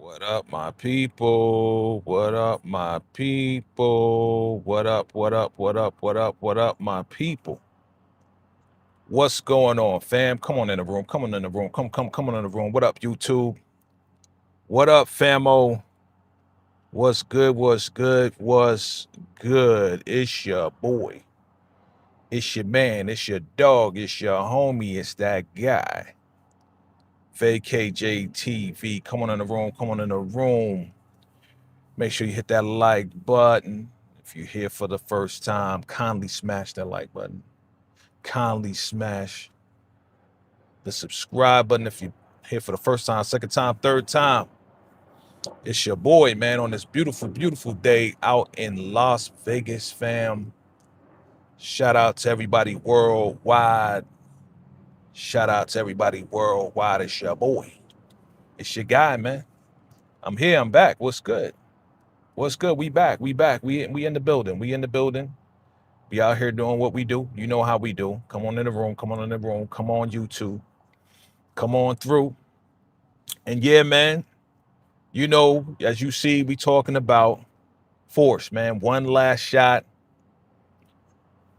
What up, my people? What up, my people? What up, what up, what up, what up, what up, my people? What's going on, fam? Come on in the room. Come on in the room. Come on in the room. What up, YouTube? What up, famo? What's good? What's good? What's good? It's your boy. It's your man. It's your dog. It's your homie. It's that guy. VACAY-JayTV. Come on in the room. Come on in the room. Make sure you hit that like button. If you're here for the first time, kindly smash that like button. Kindly smash the subscribe button if you're here for the first time, second time, third time. It's your boy, man, on this beautiful, beautiful day out in Las Vegas, fam. Shout out to everybody worldwide. Shout out to everybody worldwide. It's your boy. It's your guy, man. I'm here. I'm back. What's good? What's good? We back. We back. We in the building. We in the building. We out here doing what we do. You know how we do. Come on in the room. Come on in the room. Come on, YouTube. Come on through. And yeah, man, you know, as you see, we talking about Force, man. One last shot.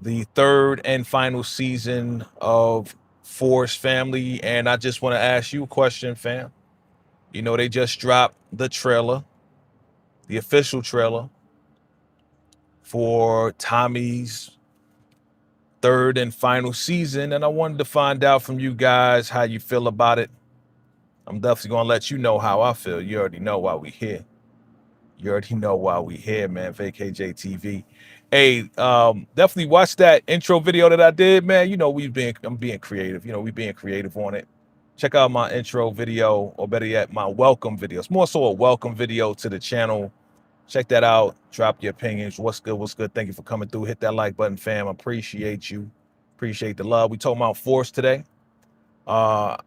The third and final season of Force Family. And I just want to ask you a question, fam. You know, they just dropped the trailer, the official trailer for Tommy's third and final season, and I wanted to find out from you guys how you feel about it. I'm definitely gonna let you know how I feel. You already know why we here. You already know why we here, man. VACAY-JayTV. Hey, definitely watch that intro video that I did, man. You know I'm being creative. You know we being creative on it. Check out my intro video, or better yet, my welcome video. It's more so a welcome video to the channel. Check that out. Drop your opinions. What's good? What's good? Thank you for coming through. Hit that like button, fam. Appreciate you. Appreciate the love. We talking about Force today. I'm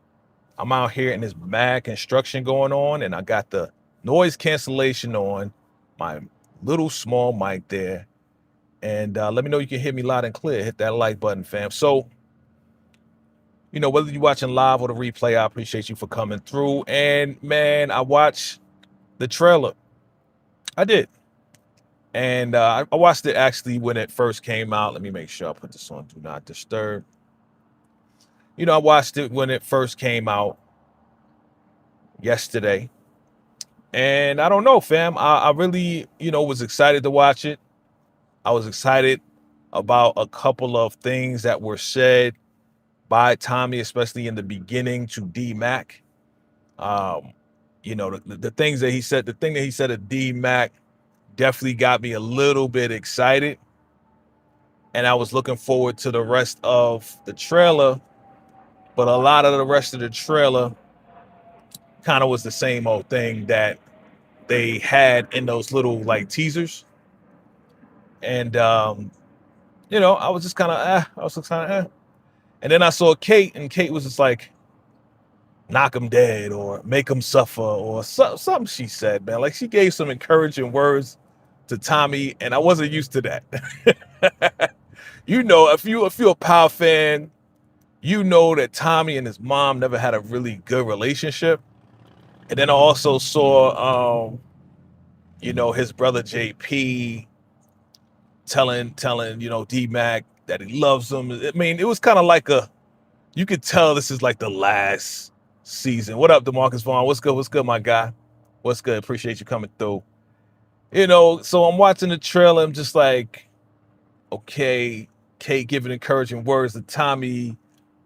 out here and there's mad construction going on, and I got the noise cancellation on my little small mic there. And let me know you can hear me loud and clear. Hit that like button, fam. So, you know, whether you're watching live or the replay, I appreciate you for coming through. And man, I watched the trailer. I did. And I watched it actually when it first came out. Let me make sure I put this on Do Not Disturb. You know, I watched it when it first came out yesterday. And I don't know, fam. I really, you know, was excited to watch it. I was excited about a couple of things that were said by Tommy, especially in the beginning to D-Mac. You know, the things that he said, the thing that he said to D-Mac definitely got me a little bit excited. And I was looking forward to the rest of the trailer. But a lot of the rest of the trailer kind of was the same old thing that they had in those little like teasers. And you know, I was just kind of I was just kind of And then I saw Kate, and Kate was just like, knock him dead or make him suffer or something she said, man. Like she gave some encouraging words to Tommy, and I wasn't used to that. You know, if you're a Power fan, you know that Tommy and his mom never had a really good relationship. And then I also saw you know, his brother JP telling, you know, D-Mac that he loves him. I mean, it was kind of like you could tell this is like the last season. What up, DeMarcus Vaughn? What's good? What's good, my guy? What's good? Appreciate you coming through. You know, so I'm watching the trailer. I'm just like, okay, Kate giving encouraging words to Tommy.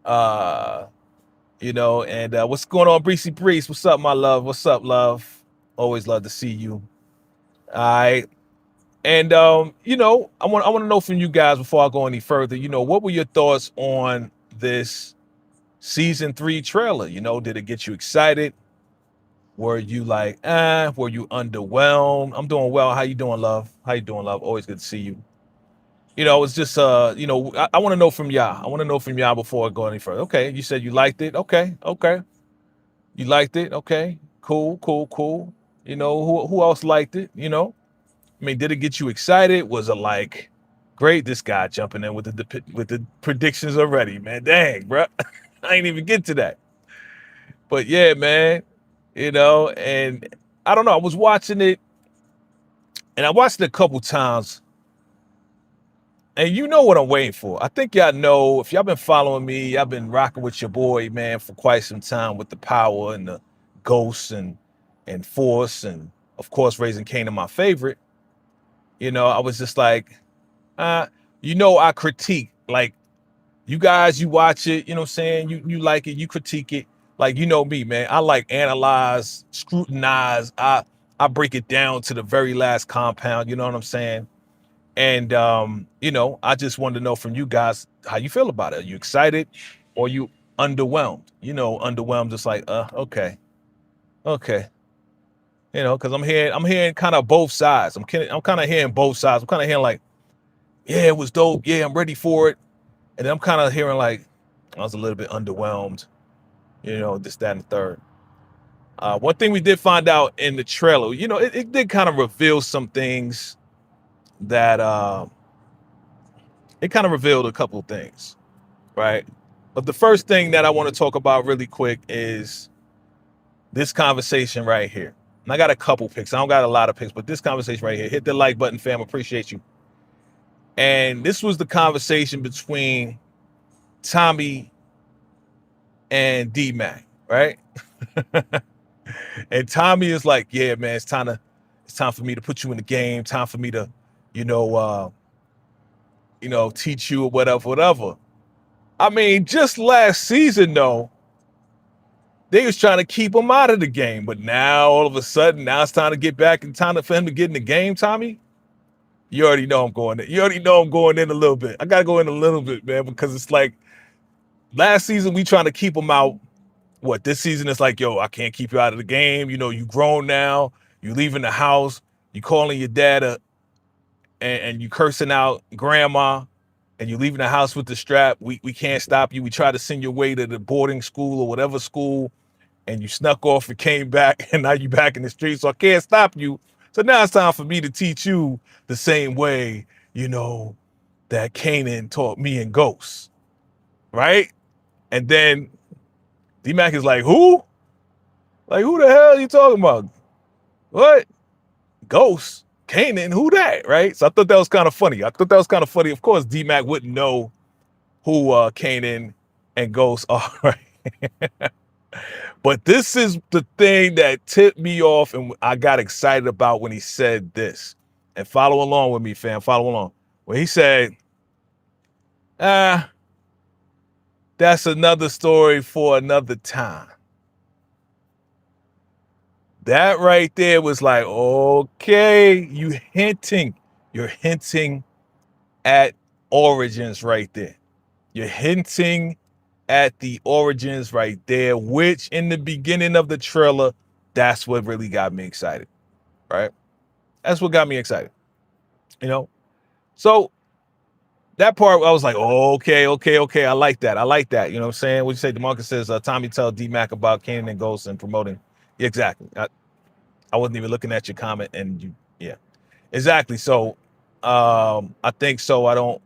You know, and what's going on, Breezy Breeze? What's up, my love? What's up, love? Always love to see you. All right. And you know, I want to know from you guys before I go any further. You know, what were your thoughts on this season 3 trailer? You know, did it get you excited? Were you like, were you underwhelmed? I'm doing well. How you doing, love? How you doing, love? Always good to see you. You know, it's just you know, I want to know from y'all. I want to know from y'all before I go any further. Okay, you said you liked it. Okay, okay. You liked it. Okay, cool, cool, cool. You know, who else liked it? You know, I mean, did it get you excited? Was it like, great, this guy jumping in with the predictions already, man? Dang, bro, I ain't even get to that. But yeah, man, you know, and I don't know. I was watching it, and I watched it a couple times, and you know what I'm waiting for. I think y'all know, if y'all been following me, y'all been rocking with your boy, man, for quite some time with the power and the ghosts and force, and of course Raising Kanan, my favorite. You know, I was just like, uh, I critique, like, you guys, you watch it, you know what I'm saying? You like it, you critique it. Like, you know me, man. I like analyze, scrutinize. I break it down to the very last compound, you know what I'm saying? And I just wanted to know from you guys how you feel about it. Are you excited or you underwhelmed? Underwhelmed, just like, okay, okay. Because I'm hearing kind of both sides. I'm kind of hearing both sides. I'm kind of hearing like, yeah, it was dope. Yeah, I'm ready for it. And then I'm kind of hearing like, I was a little bit underwhelmed, this, that, and the third. One thing we did find out in the trailer, it did kind of reveal some things that it kind of revealed a couple of things, right? But the first thing that I want to talk about really quick is this conversation right here. And I got a couple picks. I don't got a lot of picks, but this conversation right here. Hit the like button, fam. Appreciate you. And this was the conversation between Tommy and D-Mac, right? And Tommy is like, yeah, man, it's time for me to put you in the game. Time for me to, teach you or whatever. I mean, just last season, though, they was trying to keep him out of the game. But now, all of a sudden, now it's time to get back and time for him to get in the game, Tommy. You already know I'm going in. You already know I'm going in a little bit. I got to go in a little bit, man, because it's like last season we trying to keep him out. What, this season it's like, yo, I can't keep you out of the game. You grown now. You leaving the house. You calling your dad and you cursing out grandma, and you leaving the house with the strap. We can't stop you. We try to send you away to the boarding school or whatever school, and you snuck off and came back, and now you back in the street. So I can't stop you. So now it's time for me to teach you the same way, that Kanan taught me and Ghost, right? And then D-Mac is like, who? Like, who the hell are you talking about? What? Ghost? Kanan? Who that? Right? So I thought that was kind of funny. Of course, D-Mac wouldn't know who Kanan and Ghost are, right? But this is the thing that tipped me off and I got excited about when he said this. And follow along with me, fam. Follow along. When he said, that's another story for another time. That right there was like, okay, you're hinting at origins right there. You're hinting at the origins right there, which in the beginning of the trailer, that's what really got me excited, right? That's what got me excited, So that part, I was like, okay. I like that. You know what I'm saying? What you say? DeMarcus says, Tommy tell D-Mac about Kanan and Ghost and promoting. Yeah, exactly. I wasn't even looking at your comment, and yeah, exactly. So, I think so. I don't.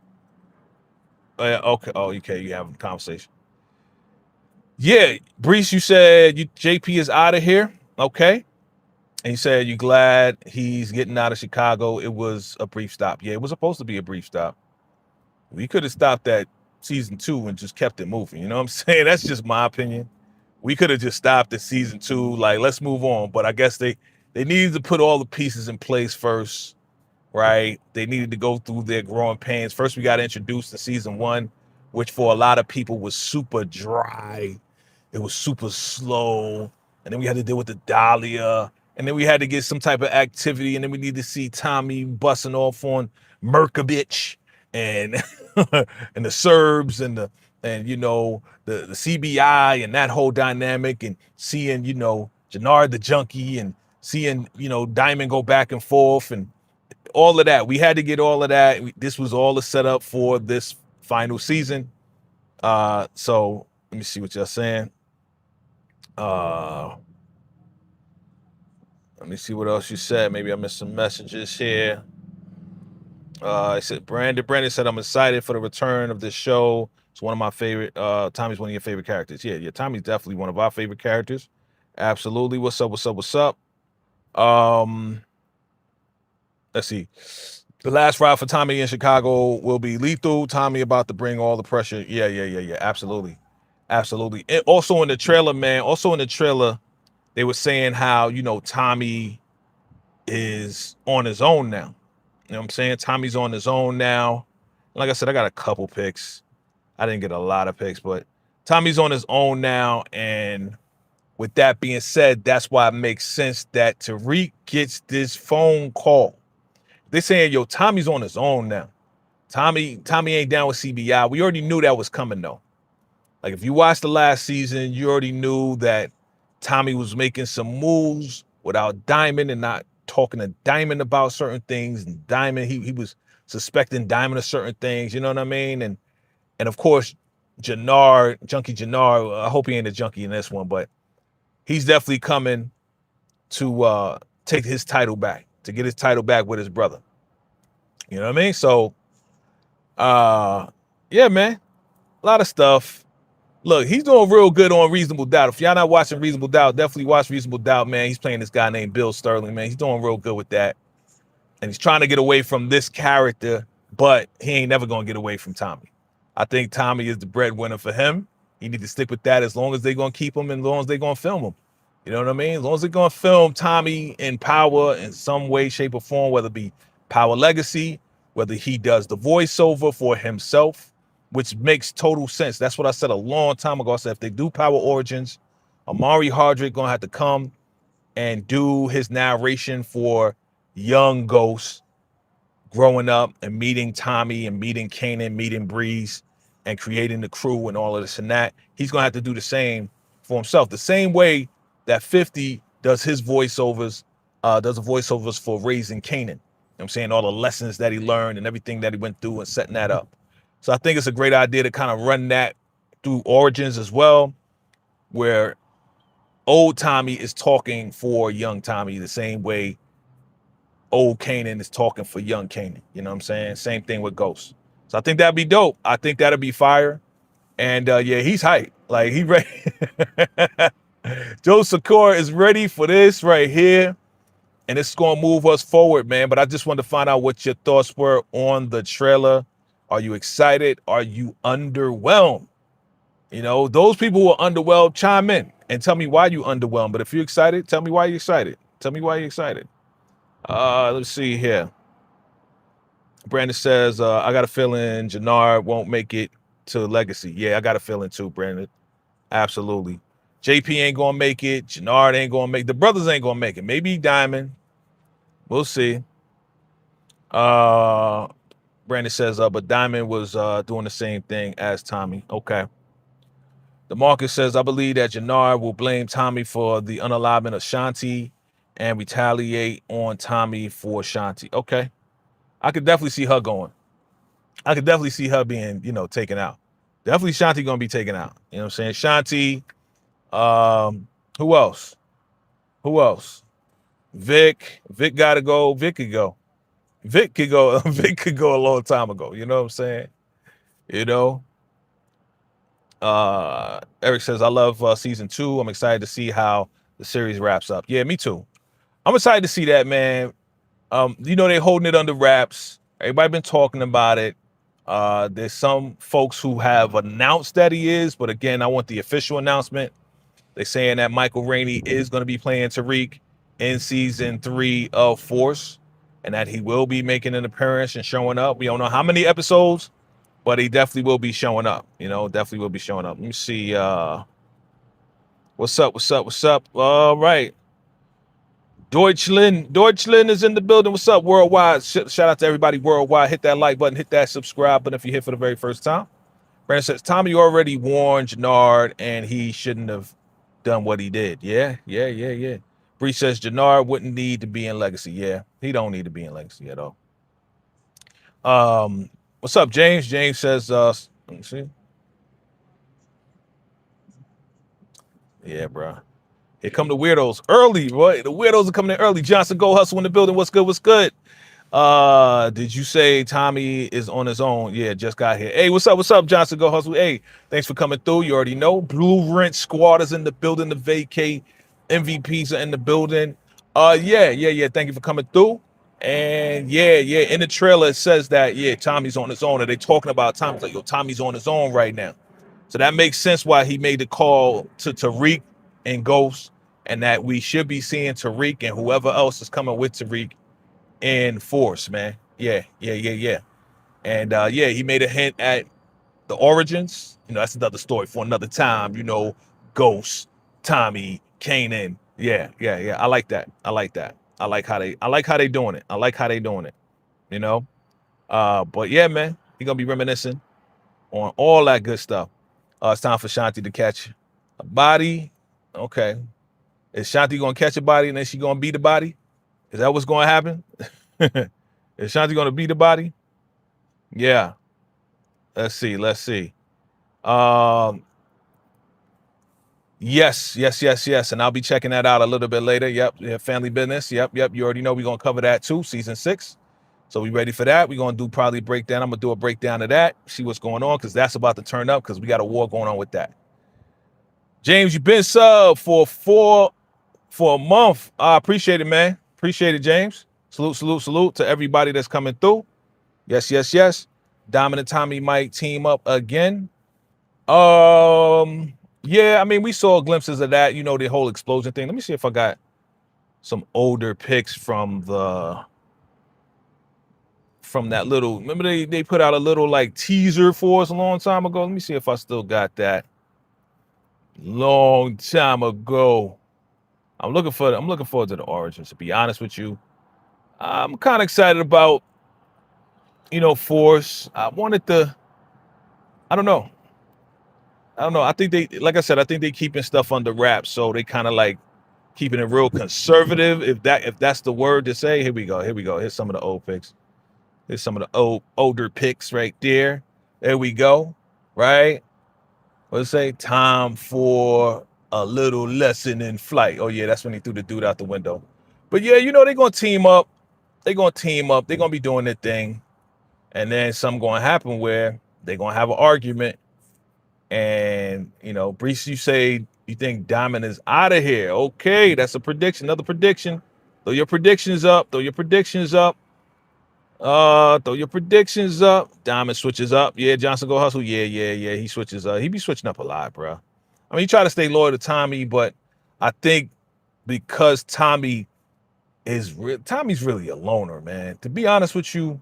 Okay. Oh, okay. You having a conversation. Yeah, Brees, you said JP is out of here. Okay. And you said you're glad he's getting out of Chicago. It was a brief stop. Yeah, it was supposed to be a brief stop. We could have stopped at season 2 and just kept it moving. You know what I'm saying? That's just my opinion. We could have just stopped at season 2. Like, let's move on. But I guess they needed to put all the pieces in place first, right? They needed to go through their growing pains. First, we got introduced to season 1, which for a lot of people was super dry. It was super slow. And then we had to deal with the Dahlia. And then we had to get some type of activity. And then we need to see Tommy busting off on Merkovich and and the Serbs and the CBI and that whole dynamic, and seeing, Jannard the junkie, and seeing, Diamond go back and forth and all of that. We had to get all of that. This was all the setup for this final season. So let me see what y'all saying. Let me see what else you said. Maybe I missed some messages here. I said Brandon said, I'm excited for the return of this show. It's one of my favorite. Tommy's one of your favorite characters. Yeah. Tommy's definitely one of our favorite characters. Absolutely. What's up? Let's see. The last ride for Tommy in Chicago will be lethal. Tommy about to bring all the pressure. Yeah. Absolutely. Absolutely. And also in the trailer, man, they were saying how, Tommy is on his own now. You know what I'm saying? Tommy's on his own now. Like I said, I got a couple picks. I didn't get a lot of picks, but Tommy's on his own now. And with that being said, that's why it makes sense that Tariq gets this phone call. They're saying, yo, Tommy's on his own now. Tommy ain't down with CBI. We already knew that was coming, though. Like, if you watched the last season, you already knew that Tommy was making some moves without Diamond and not talking to Diamond about certain things. And Diamond, he was suspecting Diamond of certain things, you know what I mean? And of course, Junkie Jannard, I hope he ain't a junkie in this one, but he's definitely coming to take his title back, to get his title back with his brother. You know what I mean? So, yeah, man, a lot of stuff. Look, he's doing real good on Reasonable Doubt. If y'all not watching Reasonable Doubt, definitely watch Reasonable Doubt, man. He's playing this guy named Bill Sterling, man. He's doing real good with that. And he's trying to get away from this character, but he ain't never going to get away from Tommy. I think Tommy is the breadwinner for him. He need to stick with that as long as they're going to keep him and as long as they're going to film him. You know what I mean? As long as they're going to film Tommy in Power in some way, shape, or form, whether it be Power Legacy, whether he does the voiceover for himself, which makes total sense. That's what I said a long time ago. I said if they do Power Origins, Amari Hardrick going to have to come and do his narration for young Ghost growing up and meeting Tommy and meeting Kanan, meeting Breeze and creating the crew and all of this and that. He's going to have to do the same for himself. The same way that 50 does his voiceovers, does the voiceovers for raising Kanan. You know what I'm saying? All the lessons that he learned and everything that he went through and setting that up. So I think it's a great idea to kind of run that through Origins as well, where old Tommy is talking for young Tommy the same way old Kanan is talking for young Kanan. You know what I'm saying? Same thing with Ghost. So I think that'd be dope. I think that'd be fire. And yeah, he's hyped. Like, he ready. Joe Secor is ready for this right here. And it's going to move us forward, man. But I just wanted to find out what your thoughts were on the trailer. Are you excited? Are you underwhelmed? You know, those people who are underwhelmed, chime in and tell me why you underwhelmed. But if you're excited, tell me why you're excited. Tell me why you're excited. Let's see here. Brandon says, I got a feeling Jannard won't make it to Legacy. Yeah, I got a feeling too, Brandon. Absolutely. JP ain't going to make it. Jannard ain't going to make it. The brothers ain't going to make it. Maybe Diamond. We'll see. Brandon says, but Diamond was doing the same thing as Tommy. Okay. DeMarcus says, I believe that Jannard will blame Tommy for the unalignment of Shanti and retaliate on Tommy for Shanti. Okay. I could definitely see her going. I could definitely see her being, taken out. Definitely Shanti going to be taken out. You know what I'm saying? Shanti. Who else? Vic got to go. Vic could go. Vic could go a long time ago. You know what I'm saying? Eric says, I love season 2. I'm excited to see how the series wraps up. Yeah, me too. I'm excited to see that, man. They're holding it under wraps. Everybody been talking about it. There's some folks who have announced that he is, but again, I want the official announcement. They're saying that Michael Rainey is going to be playing Tariq in season 3 of Force, and that he will be making an appearance and showing up. We don't know how many episodes, but he definitely will be showing up. Definitely will be showing up. Let me see. What's up? All right. Deutschland is in the building. What's up, worldwide? Shout out to everybody worldwide. Hit that like button, hit that subscribe button if you're here for the very first time. Brandon says, Tommy already warned Jannard and he shouldn't have done what he did. Yeah. Bree says Jannard wouldn't need to be in Legacy. Yeah, he don't need to be in Legacy at all. What's up, James? James says, let me see. Yeah, bro. Here come the weirdos early, boy. The weirdos are coming in early. Johnson Go Hustle in the building. What's good? Did you say Tommy is on his own? Yeah, just got here. Hey, what's up, Johnson Go Hustle? Hey, thanks for coming through. You already know. Blue Rent Squad is in the building. The Vacay MVPs are in the building. Yeah. Thank you for coming through. And yeah. In the trailer it says that Tommy's on his own. And they talking about Tommy's like, yo, Tommy's on his own right now. So that makes sense why he made the call to Tariq and Ghost, and that we should be seeing Tariq and whoever else is coming with Tariq in Force, man. Yeah. And he made a hint at the origins. That's another story for another time. Ghost, Tommy, Kanan. Yeah. I like that. I like how they doing it. I like how they doing it. You know. But yeah, man, he gonna be reminiscing on all that good stuff. It's time for Shanti to catch a body. Okay. Is Shanti gonna catch a body and then she gonna beat the body? Is that what's gonna happen? Is Shanti gonna beat the body? Yeah. Let's see. Um, yes. And I'll be checking that out a little bit later. Yep. Yeah, family business. Yep. You already know we're gonna cover that too, season 6. So we ready for that. We're gonna do probably a breakdown. I'm gonna do a breakdown of that, see what's going on, because that's about to turn up because we got a war going on with that. James, you've been sub for a month. I appreciate it, man. Appreciate it, James. Salute to everybody that's coming through. Yes. Diamond and Tommy might team up again. Yeah, I mean, we saw glimpses of that, the whole explosion thing. Let me see if I got some older pics from that little, remember they put out a little like teaser for us a long time ago. Let me see if I still got that. Long time ago. I'm looking forward to the origins, to be honest with you. I'm kind of excited about, Force. I don't know. I think like I said, I think they keeping stuff under wraps. So they kind of like keeping it real conservative. If that's the word to say, here we go. Here's some of the old pics. Here's some of the older pics right there. There we go. Right. Let's say time for a little lesson in flight. Oh yeah, that's when he threw the dude out the window. But yeah, they're gonna team up. They're gonna be doing their thing. And then something gonna happen where they're gonna have an argument. And Brees, you say you think Diamond is out of here. Okay, that's a prediction. Another prediction. Throw your predictions up. Throw your predictions up. Diamond switches up. Yeah, Johnson go hustle. Yeah. He switches up. He be switching up a lot, bro. I mean, he try to stay loyal to Tommy, but I think because Tommy's really a loner, man. To be honest with you,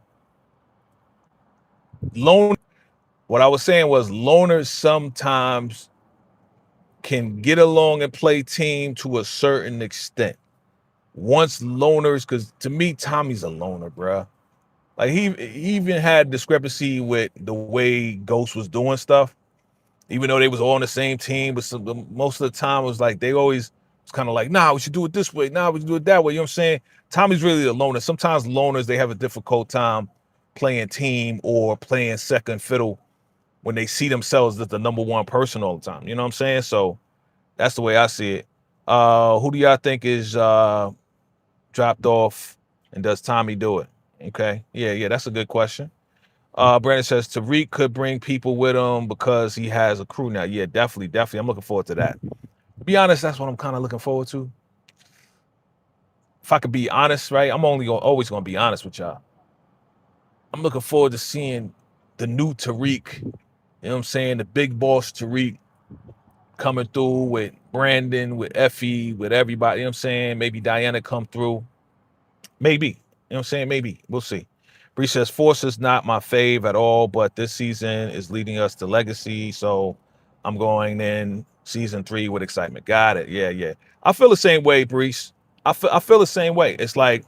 what I was saying was loners sometimes can get along and play team to a certain extent. Once loners, because to me, Tommy's a loner, bro. Like he even had discrepancy with the way Ghost was doing stuff, even though they was all on the same team. But most of the time, it was like they always was kind of like, nah, we should do it this way. Nah, we should do it that way. You know what I'm saying? Tommy's really a loner. Sometimes loners, they have a difficult time playing team or playing second fiddle when they see themselves as the number one person all the time. You know what I'm saying? So that's the way I see it. Who do y'all think is dropped off, and does Tommy do it? Okay. Yeah, that's a good question. Brandon says Tariq could bring people with him because he has a crew now. Yeah, definitely. I'm looking forward to that. To be honest, that's what I'm kind of looking forward to. If I could be honest, right? I'm always gonna be honest with y'all. I'm looking forward to seeing the new Tariq. You know what I'm saying? The big boss Tariq coming through with Brandon, with Effie, with everybody. You know what I'm saying? Maybe Diana come through. Maybe. You know what I'm saying? Maybe. We'll see. Bree says, Force is not my fave at all, but this season is leading us to Legacy, so I'm going in season 3 with excitement. Got it. Yeah. I feel the same way, Brees. I feel the same way. It's like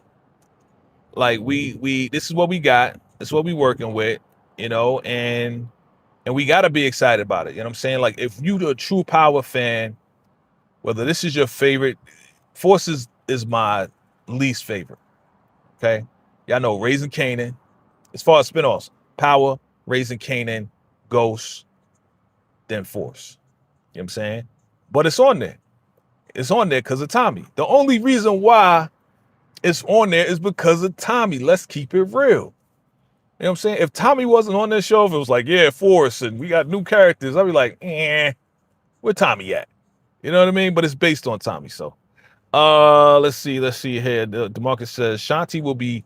we this is what we got. This is what we working with, and we got to be excited about it. You know what I'm saying? Like, if you a true Power fan, whether this is your favorite, Force is my least favorite. Okay? Y'all know Raising Kanan. As far as spinoffs, Power, Raising Kanan, Ghost, then Force. You know what I'm saying? But it's on there. It's on there because of Tommy. The only reason why it's on there is because of Tommy. Let's keep it real. You know what I'm saying? If Tommy wasn't on this show, if it was like, yeah, Force, and we got new characters, I'd be like, where Tommy at? You know what I mean? But it's based on Tommy, so Let's see here. DeMarcus says Shanti will be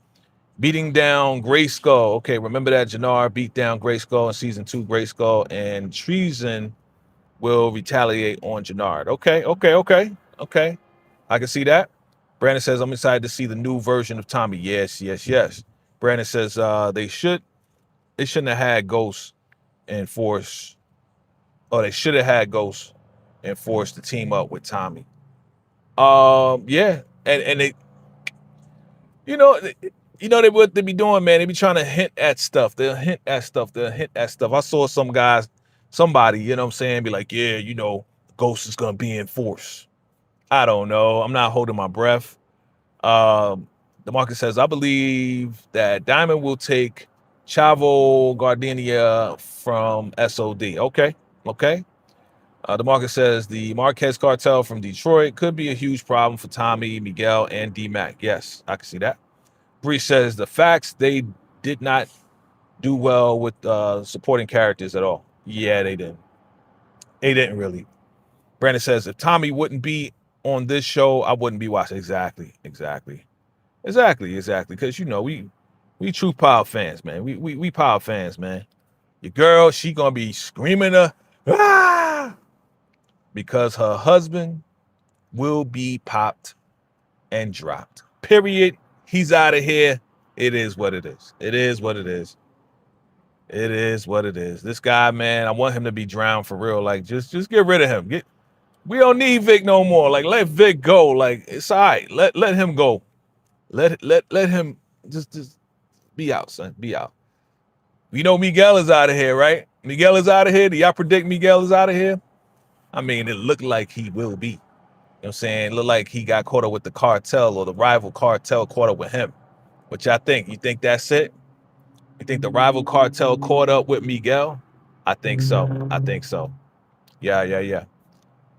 beating down Gray Skull. Okay, remember that Jannar beat down Gray Skull in season 2, Gray Skull, and Treason will retaliate on Jannar. Okay. I can see that. Brandon says, I'm excited to see the new version of Tommy. Yes. Brandon says they shouldn't have had Ghost and Force, or they should have had Ghost and Force to team up with Tommy. Yeah. And they, you know, they what they be doing, man. They be trying to hint at stuff. They'll hint at stuff. I saw somebody, you know what I'm saying, be like, yeah, Ghost is gonna be in Force. I don't know. I'm not holding my breath. The market says, I believe that Diamond will take Chavo Gardenia from SOD. Okay. The market says the Marquez cartel from Detroit could be a huge problem for Tommy, Miguel, and D-Mac. Yes, I can see that. Bree says the facts, they did not do well with supporting characters at all. Yeah, they didn't. They didn't really. Brandon says if Tommy wouldn't be on this show, I wouldn't be watching. Exactly. Because we true Power fans, man. We Power fans, man. Your girl, she gonna be screaming because her husband will be popped and dropped. Period. He's out of here. It is what it is. This guy, man, I want him to be drowned for real. Like, just get rid of him. We don't need Vic no more. Like, let Vic go. Like, it's all right. Let him go. Let him just be out, son. Be out. We know Miguel is out of here, right? Miguel is out of here. Do y'all predict Miguel is out of here? I mean, it looked like he will be. You know what I'm saying? It looked like he got caught up with the cartel, or the rival cartel caught up with him. What y'all think? You think that's it? You think the rival cartel caught up with Miguel? I think so. Yeah.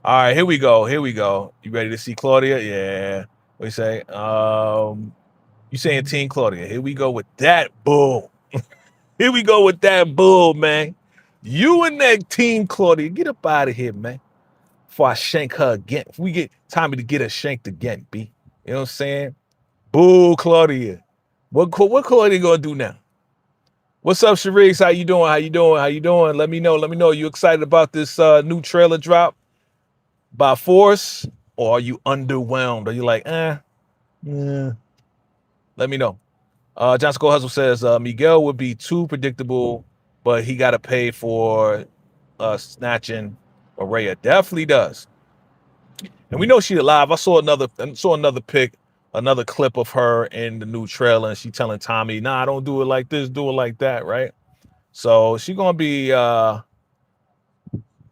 All right, here we go. You ready to see Claudia? Yeah. What you say? You saying Team Claudia. Here we go with that bull. Man. You and that Team Claudia. Get up out of here, man. Before I shank her again. If we get Tommy to get her shanked again, B. You know what I'm saying? Boo, Claudia. What Claudia gonna do now? What's up, Sharice? How you doing? Let me know. You excited about this new trailer drop by Force? Or are you underwhelmed? Are you like, yeah. Let me know. John Skull Hustle says Miguel would be too predictable, but he got to pay for snatching Araya. Definitely does. And we know she's alive. I saw another clip of her in the new trailer, and she telling Tommy, nah, don't do it like this, do it like that, right? So she gonna be the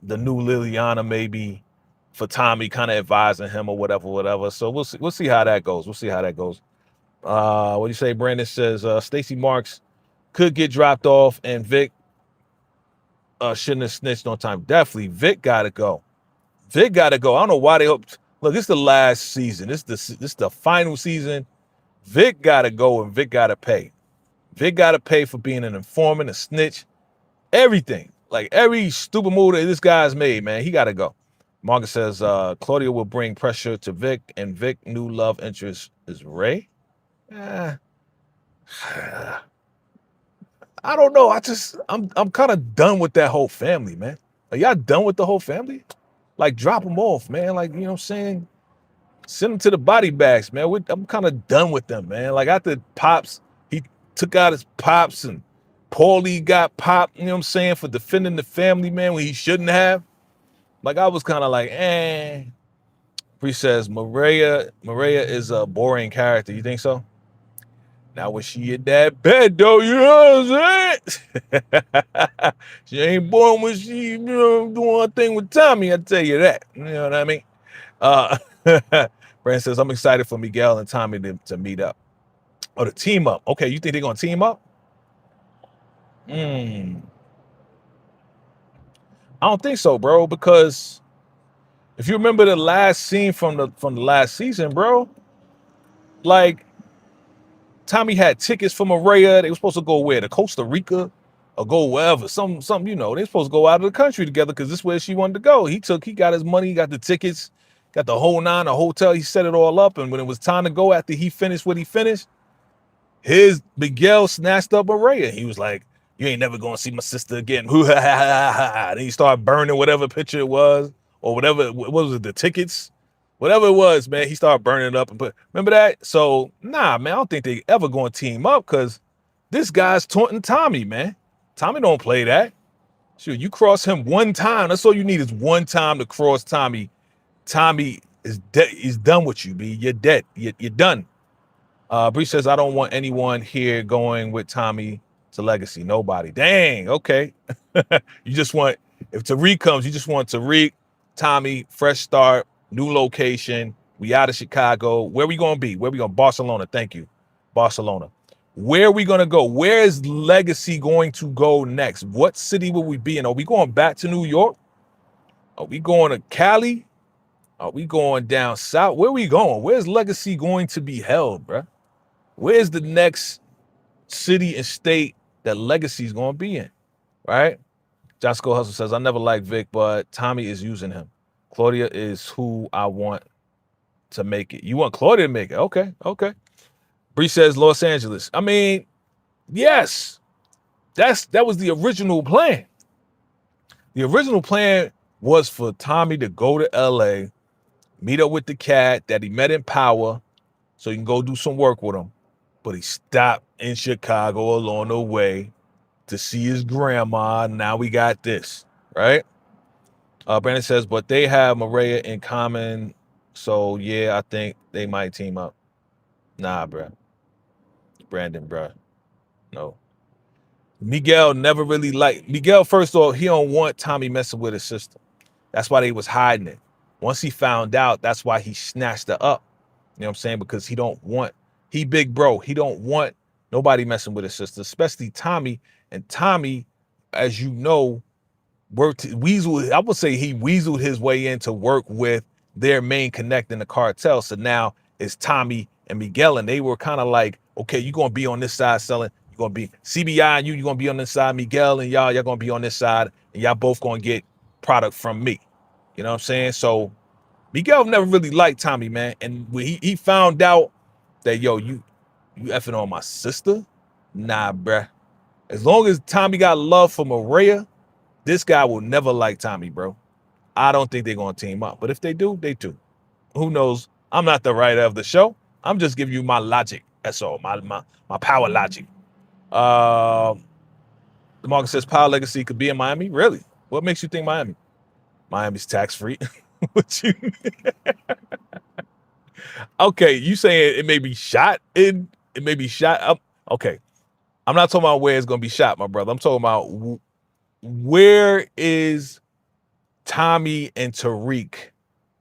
new Liliana, maybe, for Tommy, kind of advising him or whatever. So we'll see how that goes. What do you say? Brandon says Stacey Marks could get dropped off, and Vic shouldn't have snitched on time. Definitely, Vic gotta go. I don't know why they hope. Look, it's the last season. This the final season. Vic gotta go, and Vic gotta pay. Vic gotta pay for being an informant, a snitch, everything. Like every stupid move that this guy's made, man, he gotta go. Marcus says Claudia will bring pressure to Vic, and Vic new love interest is Ray. I don't know. I'm kind of done with that whole family, man. Are y'all done with the whole family? Like, drop them off, man. Like, you know what I'm saying? Send them to the body bags, man. I'm kind of done with them, man. Like, after Pops, he took out his Pops, and Paulie got popped, you know what I'm saying, for defending the family, man, when he shouldn't have. Like, I was kind of like, Bree says, Maria is a boring character. You think so? Now, when she in that bed, though, you know what I'm saying? She ain't born when she, doing her thing with Tommy, I tell you that. You know what I mean? Brandon says, I'm excited for Miguel and Tommy to meet up. Oh, to team up. Okay, you think they're going to team up? I don't think so, bro, because if you remember the last scene from the last season, bro, like, Tommy had tickets from Araya. They were supposed to go where? To Costa Rica or go wherever. Some, they're supposed to go out of the country together because this is where she wanted to go. He got his money, he got the tickets. got the whole nine, a hotel. He set it all up, and when it was time to go after he finished what he finished, Miguel snatched up Araya. He was like, "You ain't never gonna see my sister again." Then he started burning whatever picture it was, or whatever. What was it? The tickets, whatever it was, man. He started burning it up and put. Remember that? So nah, man. I don't think they ever gonna team up because this guy's taunting Tommy, man. Tommy don't play that. Shoot, you cross him one time. That's all you need is one time to cross Tommy. Tommy is dead. He's done with you, B. You're dead. You're done. Bree says, I don't want anyone here going with Tommy to Legacy. Nobody. Dang. Okay. You just want, if Tariq comes, you just want Tariq, Tommy, fresh start, new location. We out of Chicago. Where we going to be? Where we going? Barcelona. Thank you. Barcelona. Where are we going to go? Where is Legacy going to go next? What city will we be in? Are we going back to New York? Are we going to Cali? Are we going down south? Where are we going? Where's Legacy going to be held, bruh? Where's the next city and state that Legacy is going to be in, right? Josco Hustle says, I never liked Vic, but Tommy is using him. Claudia is who I want to make it. You want Claudia to make it? Okay, okay. Bree says Los Angeles. I mean, yes, that was the original plan. The original plan was for Tommy to go to LA, meet up with the cat that he met in Power, so he can go do some work with him. But he stopped in Chicago along the way to see his grandma. Now we got this, right? Brandon says, but they have Maria in common. So, yeah, I think they might team up. Nah, bruh. Brandon, bruh. No. Miguel never really liked. Miguel, first off, he don't want Tommy messing with his sister. That's why they was hiding it. Once he found out, that's why he snatched her up. You know what I'm saying? Because he don't want, he big bro. He don't want nobody messing with his sister, especially Tommy. And Tommy, as you know, I would say he weaseled his way in to work with their main connect in the cartel. So now it's Tommy and Miguel, and they were kind of like, okay, you're going to be on this side selling. You're going to be CBI and you're going to be on this side. Miguel and y'all going to be on this side, and y'all both going to get product from me. You know what I'm saying? So Miguel never really liked Tommy, man. And when he found out that, yo, you effing on my sister? Nah, bruh. As long as Tommy got love for Maria, this guy will never like Tommy, bro. I don't think they're going to team up. But if they do, they do. Who knows? I'm not the writer of the show. I'm just giving you my logic. That's all. My power logic. The market says Power Legacy could be in Miami. Really? What makes you think Miami? Miami's tax-free. What you? Okay, you saying it may be shot in? It may be shot up. Okay, I'm not talking about where it's gonna be shot, my brother. I'm talking about where is Tommy and Tariq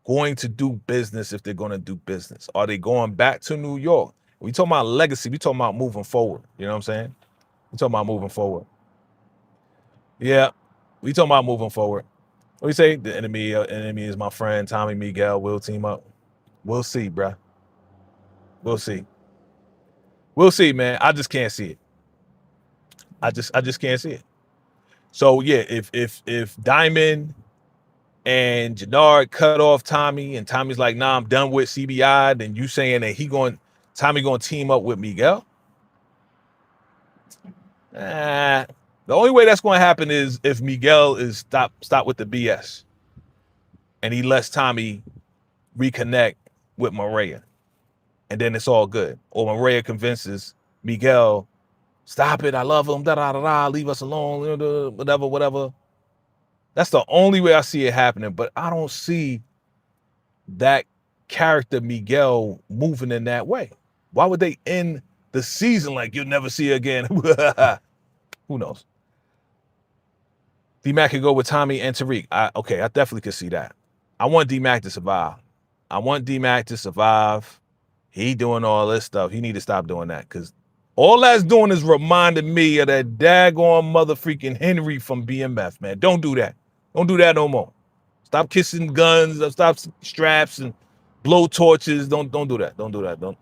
going to do business if they're going to do business? Are they going back to New York? We talking about legacy. We talking about moving forward. You know what I'm saying? We talking about moving forward. Yeah, we talking about moving forward. What do you say? The enemy is my friend. Tommy Miguel will team up. We'll see, bruh. We'll see. We'll see, man. I just can't see it. I just can't see it. So yeah, if Diamond and Jannard cut off Tommy and Tommy's like, nah, I'm done with CBI, then you saying that Tommy gonna team up with Miguel? The only way that's gonna happen is if Miguel is stop with the BS and he lets Tommy reconnect with Maria, and then it's all good. Or Maria convinces Miguel, stop it, I love him, leave us alone, whatever. That's the only way I see it happening, but I don't see that character Miguel moving in that way. Why would they end the season like you'll never see again? Who knows? D-Mac could go with Tommy and Tariq. I definitely could see that. I want D-Mac to survive. He doing all this stuff. He need to stop doing that because all that's doing is reminding me of that daggone mother freaking Henry from BMF, man. Don't do that. Don't do that no more. Stop kissing guns. Stop straps and blow torches. Don't do that. Don't do that. Don't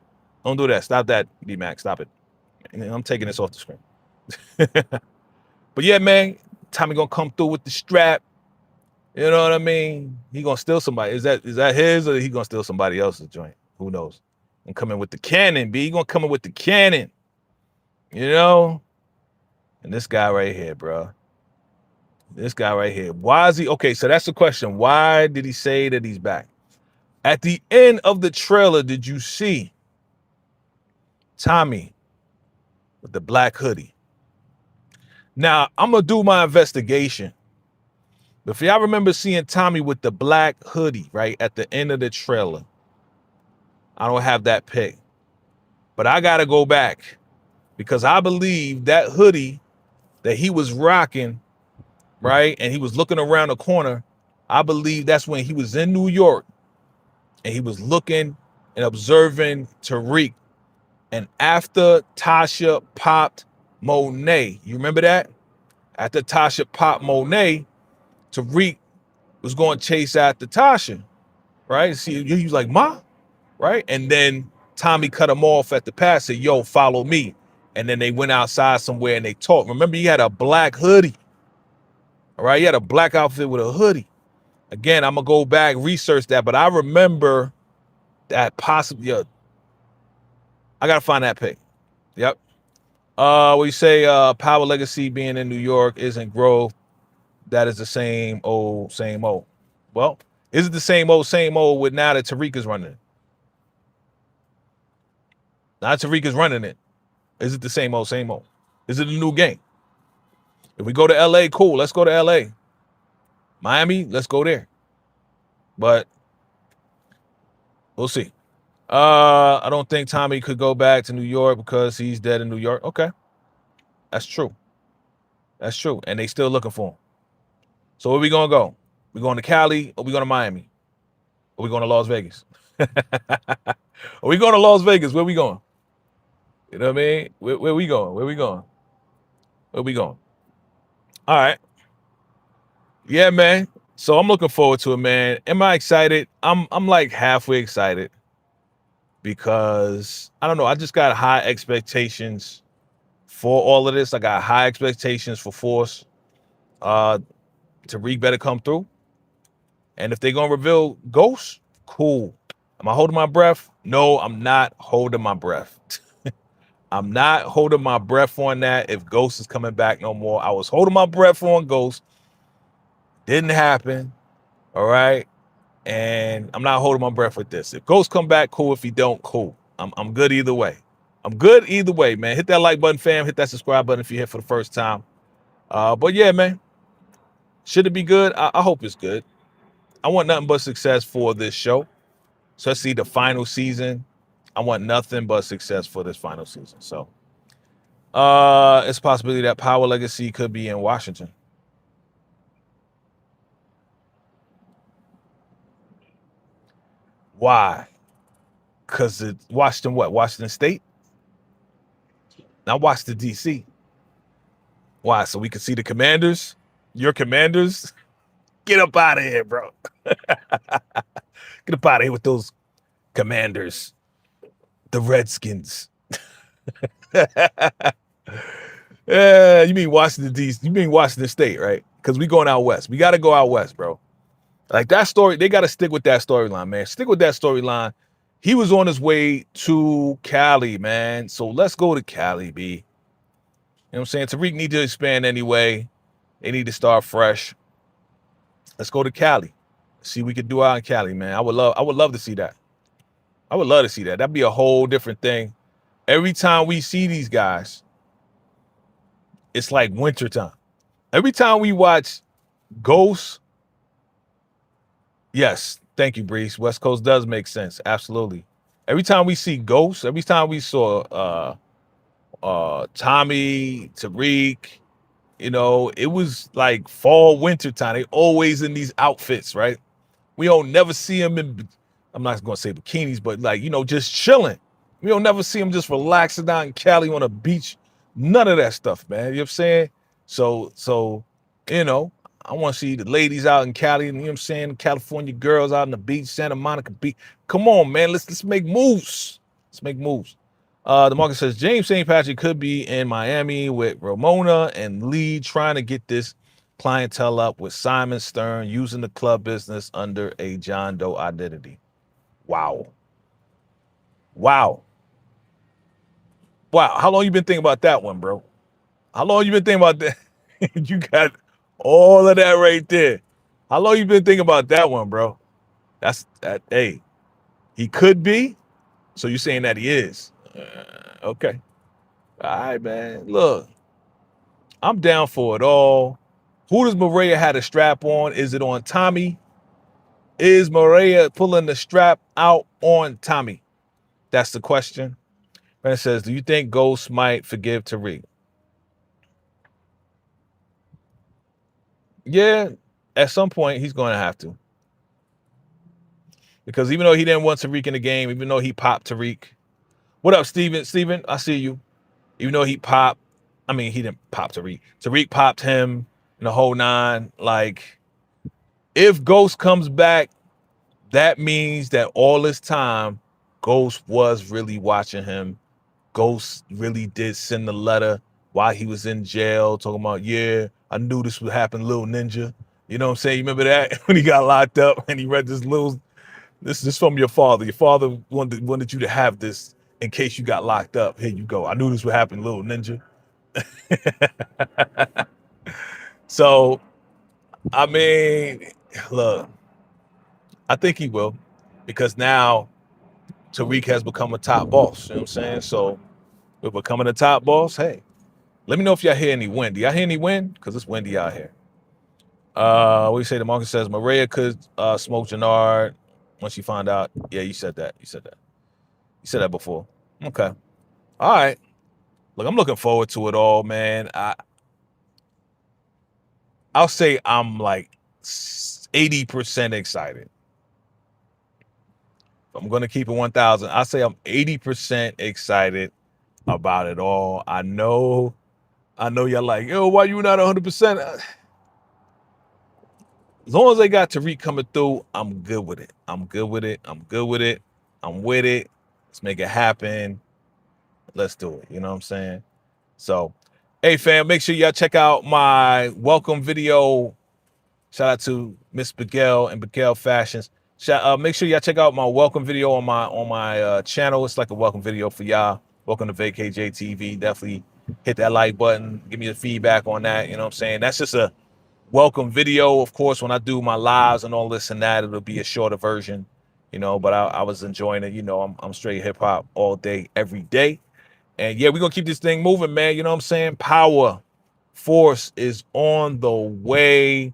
do that. Stop that, D-Mac. Stop it. And I'm taking this off the screen. But yeah, man, Tommy gonna come through with the strap. You You know what I mean? He gonna steal somebody. Is that his, or he gonna steal somebody else's joint? Who knows? I'm coming with the cannon, B. He gonna come in with the cannon. You know? And this guy right here, bro. This guy right here. Why is he okay? So that's the question. Why did he say that he's back? At the end of the trailer, did you see Tommy with the black hoodie? Now, I'm gonna do my investigation. But if y'all remember seeing Tommy with the black hoodie, right, at the end of the trailer, I don't have that pic. But I gotta go back because I believe that hoodie that he was rocking, right, and he was looking around the corner, I believe that's when he was in New York and he was looking and observing Tariq. And after Tasha popped Monet, you remember that? After Tasha popped Monet, Tariq was going to chase after Tasha, right? See, he was like, Ma, right? And then Tommy cut him off at the pass, said, yo, follow me. And then they went outside somewhere and they talked. Remember, he had a black hoodie, all right? He had a black outfit with a hoodie. Again, I'm going to go back, research that, but I remember that possibly, yeah, I got to find that pic. Yep. We say Power Legacy being in New York isn't growth. That is the same old, same old. Well, is it the same old with now that Tariq is running it? Now Tariq is running it. Is it the same old, same old? Is it a new game? If we go to LA, cool. Let's go to LA. Miami, let's go there. But we'll see. I don't think Tommy could go back to New York because he's dead in New York. Okay. That's true. That's true. And they still looking for him. So where we gonna go? We going to Cali or we going to Miami? Or we going to Las Vegas? Are we going to Las Vegas? Where we going? You know what I mean? Where we going? Where we going? Where we going? All right. Yeah, man. So I'm looking forward to it, man. Am I excited? I'm like halfway excited because I don't know. I just got high expectations for all of this. I got high expectations for Force. Tariq better come through. And if they're gonna reveal Ghost, cool. Am I holding my breath? No, I'm not holding my breath. I'm not holding my breath on that if Ghost is coming back no more. I was holding my breath on Ghost. Didn't happen. All right. And I'm not holding my breath with this. If Ghost come back, cool. If he don't, cool. I'm good either way. I'm good either way, man. Hit that like button, fam. Hit that subscribe button if you're here for the first time. But yeah, man. Should it be good? I hope it's good. I want nothing but success for this show. Especially the final season. I want nothing but success for this final season. So it's a possibility that Power Legacy could be in Washington. Why? Because it's Washington what? Washington State? Now Washington, D.C. Why? So we can see the Commanders? Your Commanders? Get up out of here, bro. Get up out of here with those Commanders. The Redskins. You mean Washington, D.C.? You mean Washington State, right? Because we going out west. We got to go out west, bro. Like that story, they got to stick with that storyline, man. Stick with that storyline. He was on his way to Cali, man. So let's go to Cali, B. You know what I'm saying? Tariq need to expand anyway. They need to start fresh. Let's go to Cali. See what we could do out in Cali, man. I would love to see that. I would love to see that. That'd be a whole different thing. Every time we see these guys, it's like wintertime. Every time we watch Ghost, yes, thank you, Breeze. West Coast does make sense. Absolutely. Every time we see Ghost, every time we saw Tommy, Tariq, you know, it was like fall, winter time. They always in these outfits, right? We don't never see them in, I'm not going to say bikinis, but like, you know, just chilling. We don't never see them just relaxing down in Cali on a beach. None of that stuff, man. You know what I'm saying? So, you know, I want to see the ladies out in Cali, you know what I'm saying? California girls out on the beach, Santa Monica Beach. Come on, man. Let's make moves. Let's make moves. The market says James St. Patrick could be in Miami with Ramona and Lee trying to get this clientele up with Simon Stern using the club business under a John Doe identity. Wow. Wow. Wow. How long you been thinking about that one, bro? How long you been thinking about that? You got all of that right there. How long you been thinking about that one, bro? That's that. Hey, he could be. So you're saying that he is? Okay. All right, man. Look, I'm down for it all. Who does Maria have a strap on? Is it on Tommy? Is Maria pulling the strap out on Tommy? That's the question. And it says, do you think Ghost might forgive Tariq? Yeah, at some point he's going to have to. Because even though he didn't want Tariq in the game, even though he popped Tariq. What up, Steven? Steven, I see you. Even though he didn't pop Tariq. Tariq popped him in the whole nine. Like, if Ghost comes back, that means that all this time, Ghost was really watching him. Ghost really did send the letter while he was in jail, talking about, yeah, I knew this would happen, little ninja. You know what I'm saying? You remember that? When he got locked up and he read this is from your father. Your father wanted you to have this in case you got locked up. Here you go. I knew this would happen, little ninja. So, I mean, look, I think he will, because now Tariq has become a top boss. You know what I'm saying? So, with becoming a top boss, hey, let me know if y'all hear any wind. Do y'all hear any wind? Because it's windy out here. What do you say? The market says Maria could smoke Jannard once you find out. Yeah, you said that. You said that before. Okay. All right. Look, I'm looking forward to it all, man. I'll say I'm like 80% excited. I'm going to keep it 1,000. I'll say I'm 80% excited about it all. I know y'all like, yo, why you not 100%? As long as they got Tariq coming through, I'm good with it. I'm with it. Let's make it happen. Let's do it. You know what I'm saying? So, hey, fam, make sure y'all check out my welcome video. Shout out to Miss Miguel and Miguel Fashions. Make sure y'all check out my welcome video on my channel. It's like a welcome video for y'all. Welcome to VACAY-JayTV. Definitely hit that like button. Give me the feedback on that. You know what I'm saying? That's just a welcome video. Of course, when I do my lives and all this and that, it'll be a shorter version. You know, but I was enjoying it. You know, I'm straight hip hop all day, every day. And yeah, we're going to keep this thing moving, man. You know what I'm saying? Power Force is on the way.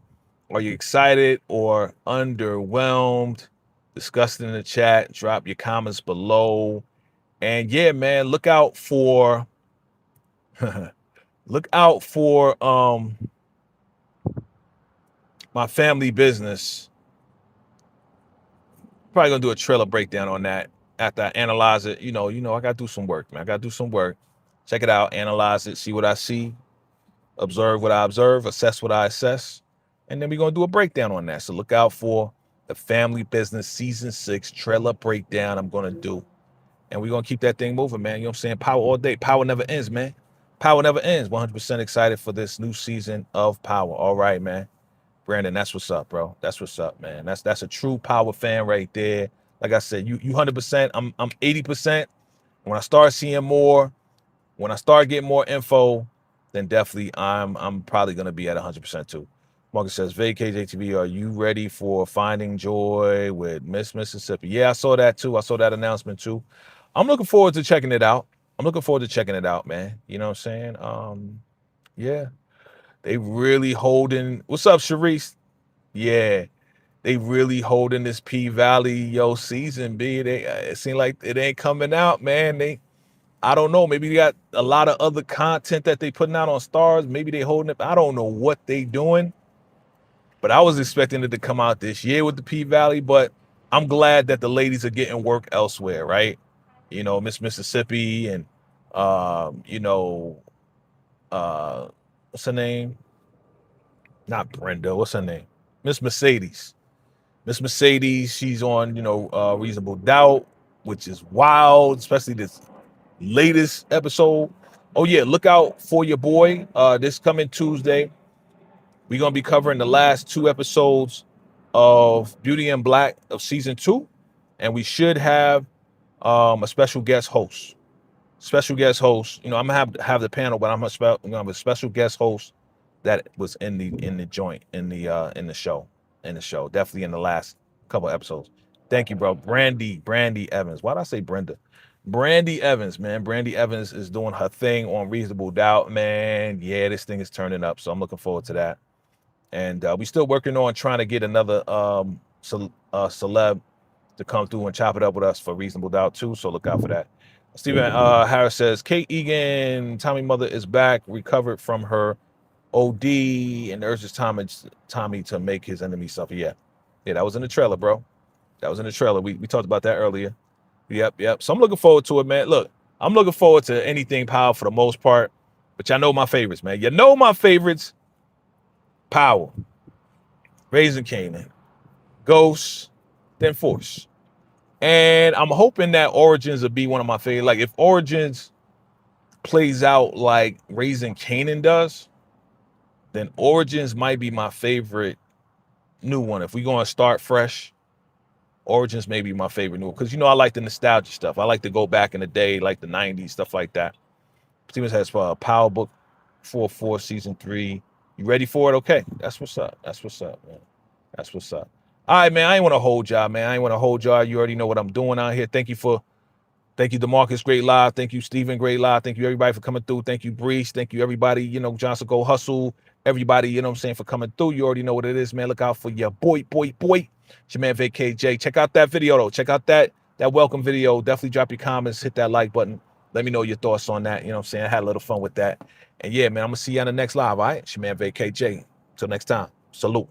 Are you excited or underwhelmed? Discuss it in the chat. Drop your comments below. And yeah, man, look out for my family business. Probably gonna do a trailer breakdown on that after I analyze it. You know, I gotta do some work, man. I gotta do some work. Check it out, analyze it, see what I see, observe what I observe, assess what I assess, and then we're gonna do a breakdown on that. So look out for the Family Business Season 6 trailer breakdown I'm gonna do. And we're gonna keep that thing moving, man. You know what I'm saying? Power all day. Power never ends, man. Power never ends. 100% excited for this new season of Power. All right, man. Brandon, that's what's up, bro. That's what's up, man. That's a true Power fan right there. Like I said, you 100%. I'm 80%. When I start seeing more, when I start getting more info, then definitely I'm probably gonna be at 100% too. Marcus says, VACAY-JayTV, are you ready for Finding Joy with Miss Mississippi? Yeah, I saw that too. I saw that announcement too. I'm looking forward to checking it out. Man. You know what I'm saying? Yeah. They really holding. What's up, Sharice? Yeah, they really holding this P Valley season. B, it seems like it ain't coming out, man. I don't know. Maybe they got a lot of other content that they putting out on Stars. Maybe they holding it. I don't know what they doing. But I was expecting it to come out this year with the P Valley. But I'm glad that the ladies are getting work elsewhere, right? You know, Miss Mississippi and what's her name? Not Brenda. What's her name? Miss Mercedes. Miss Mercedes, she's on, Reasonable Doubt, which is wild, especially this latest episode. Oh yeah, look out for your boy. This coming Tuesday. We're gonna be covering the last 2 episodes of Beauty in Black of season 2, and we should have a special guest host. Special guest host. You know, I'm gonna have the panel, but I'm gonna have a special guest host that was in the joint in the show. Definitely in the last couple episodes. Thank you, bro. Brandy Evans. Why did I say Brenda? Brandy Evans, man. Brandy Evans is doing her thing on Reasonable Doubt, man. Yeah, this thing is turning up, so I'm looking forward to that. And we still working on trying to get another celeb to come through and chop it up with us for Reasonable Doubt too. So look out for that. Stephen Harris says Kate Egan, Tommy mother is back, recovered from her OD, and urges Tommy to make his enemy suffer. Yeah, that was in the trailer, bro. That was in the trailer. We talked about that earlier. Yep. So I'm looking forward to it, man. Look, I'm looking forward to anything Power for the most part, but y'all know my favorites, man. You know my favorites: Power, Raising Kanan, Ghost, then Force. And I'm hoping that Origins will be one of my favorite. Like if Origins plays out like Raising Kanan does, then Origins might be my favorite new one. If we're going to start fresh, Origins may be my favorite new one. Because, you know, I like the nostalgia stuff. I like to go back in the day, like the 90s, stuff like that. Stevens has Power Book 4 Season 3. You ready for it? Okay. That's what's up, man. That's what's up. All right, man. I ain't want to hold y'all, man. You already know what I'm doing out here. Thank you, DeMarcus, great live. Thank you, Steven, great live. Thank you, everybody, for coming through. Thank you, Breeze. Thank you, everybody. You know, Johnson Go Hustle. Everybody, you know what I'm saying, for coming through. You already know what it is, man. Look out for your boy. It's your man, VACAY-J. Check out that video, though. Check out that welcome video. Definitely drop your comments. Hit that like button. Let me know your thoughts on that. You know what I'm saying? I had a little fun with that. And yeah, man, I'm going to see you on the next live, all right? It's your man, VACAY-J. Until next time, salute.